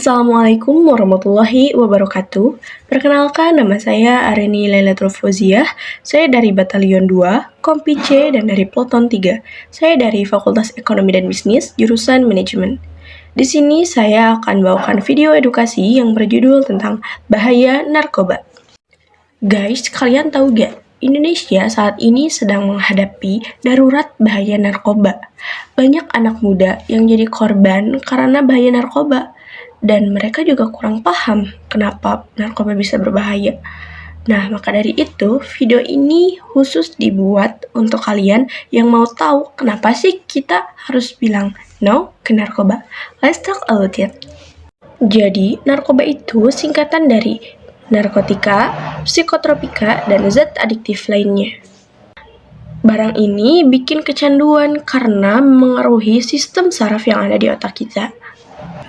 Assalamualaikum warahmatullahi wabarakatuh. Perkenalkan, nama saya Areni Lailatul Fauziah. Saya dari Batalion 2, Kompi C, dan dari Ploton 3. Saya dari Fakultas Ekonomi dan Bisnis, jurusan Manajemen. Di sini saya akan bawakan video edukasi yang berjudul tentang bahaya narkoba. Guys, kalian tahu gak? Indonesia saat ini sedang menghadapi darurat bahaya narkoba. Banyak anak muda yang jadi korban karena bahaya narkoba. Dan mereka juga kurang paham kenapa narkoba bisa berbahaya. Nah, maka dari itu, video ini khusus dibuat untuk kalian yang mau tahu kenapa sih kita harus bilang no ke narkoba. Let's talk about it. Jadi, narkoba itu singkatan dari narkotika, psikotropika, dan zat adiktif lainnya. Barang ini bikin kecanduan karena mengaruhi sistem saraf yang ada di otak kita.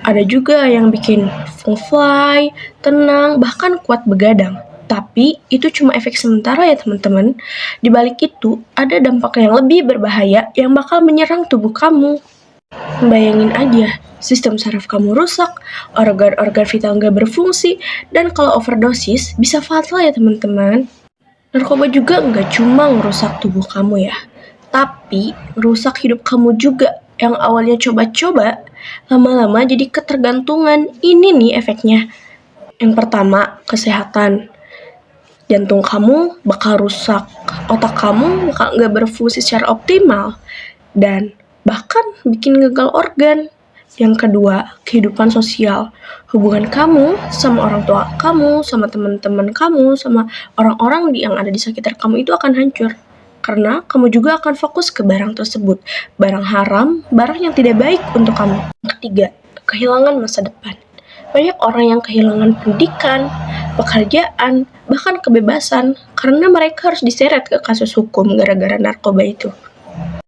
Ada juga yang bikin fly, tenang, bahkan kuat begadang. Tapi itu cuma efek sementara ya teman-teman. Di balik itu ada dampak yang lebih berbahaya yang bakal menyerang tubuh kamu. Bayangin aja, sistem saraf kamu rusak, organ-organ vital nggak berfungsi, dan kalau overdosis bisa fatal ya teman-teman. Narkoba juga nggak cuma ngerusak tubuh kamu ya, tapi ngerusak hidup kamu juga. Yang awalnya coba-coba, lama-lama jadi ketergantungan. Ini nih efeknya. Yang pertama, kesehatan. Jantung kamu bakal rusak, otak kamu bakal nggak berfungsi secara optimal, dan bahkan bikin gagal organ. Yang kedua, kehidupan sosial. Hubungan kamu sama orang tua kamu, sama teman-teman kamu, sama orang-orang yang ada di sekitar kamu itu akan hancur. Karena kamu juga akan fokus ke barang tersebut. Barang haram, barang yang tidak baik untuk kamu. Yang ketiga, kehilangan masa depan. Banyak orang yang kehilangan pendidikan, pekerjaan, bahkan kebebasan. Karena mereka harus diseret ke kasus hukum gara-gara narkoba itu.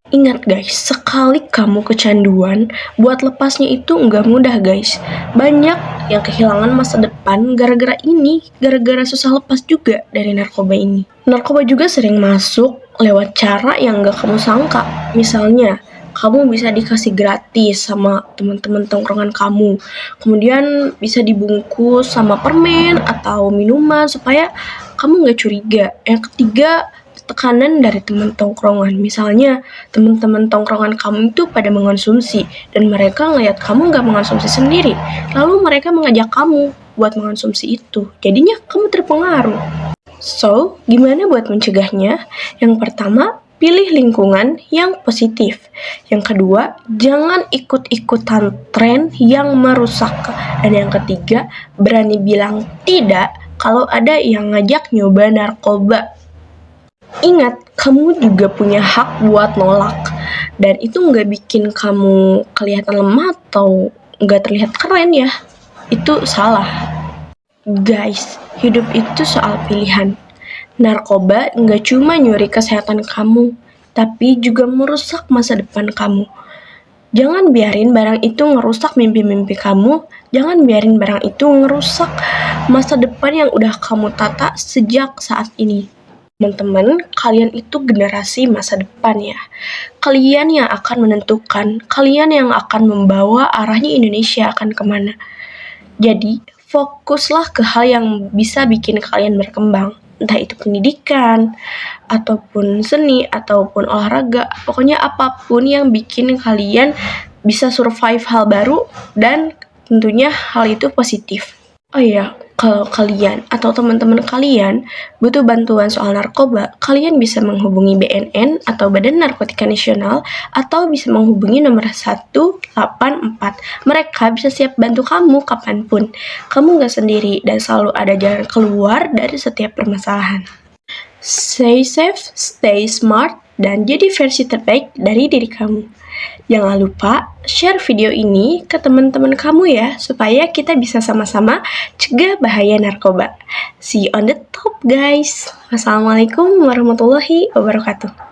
Ingat guys, sekali kamu kecanduan, buat lepasnya itu nggak mudah guys. Banyak yang kehilangan masa depan gara-gara ini, gara-gara susah lepas juga dari narkoba ini. Narkoba juga sering masuk lewat cara yang nggak kamu sangka. Misalnya, kamu bisa dikasih gratis sama teman-teman tongkrongan kamu. Kemudian bisa dibungkus sama permen atau minuman supaya kamu nggak curiga. Yang ketiga, tekanan dari teman tongkrongan. Misalnya, teman-teman tongkrongan kamu itu pada mengonsumsi dan mereka ngeliat kamu nggak mengonsumsi sendiri. Lalu mereka mengajak kamu buat mengonsumsi itu. Jadinya kamu terpengaruh. So, gimana buat mencegahnya? Yang pertama, pilih lingkungan yang positif. Yang kedua, jangan ikut-ikutan tren yang merusak. Dan yang ketiga, berani bilang tidak kalau ada yang ngajak nyoba narkoba. Ingat, kamu juga punya hak buat nolak. Dan itu nggak bikin kamu kelihatan lemah atau nggak terlihat keren ya. Itu salah. Guys, hidup itu soal pilihan. Narkoba nggak cuma nyuri kesehatan kamu, tapi juga merusak masa depan kamu. Jangan biarin barang itu ngerusak mimpi-mimpi kamu. Jangan biarin barang itu ngerusak masa depan yang udah kamu tata sejak saat ini. Teman-teman, kalian itu generasi masa depan ya. Kalian yang akan menentukan, kalian yang akan membawa arahnya Indonesia akan kemana. Jadi, fokuslah ke hal yang bisa bikin kalian berkembang. Entah itu pendidikan, ataupun seni, ataupun olahraga. Pokoknya apapun yang bikin kalian bisa survive hal baru dan tentunya hal itu positif. Oh iya, kalau kalian atau teman-teman kalian butuh bantuan soal narkoba, kalian bisa menghubungi BNN atau Badan Narkotika Nasional atau bisa menghubungi nomor 184. Mereka bisa siap bantu kamu kapanpun. Kamu gak sendiri dan selalu ada jalan keluar dari setiap permasalahan. Stay safe, stay smart, dan jadi versi terbaik dari diri kamu. Jangan lupa share video ini ke teman-teman kamu ya, supaya kita bisa sama-sama cegah bahaya narkoba. See you on the top guys. Wassalamualaikum warahmatullahi wabarakatuh.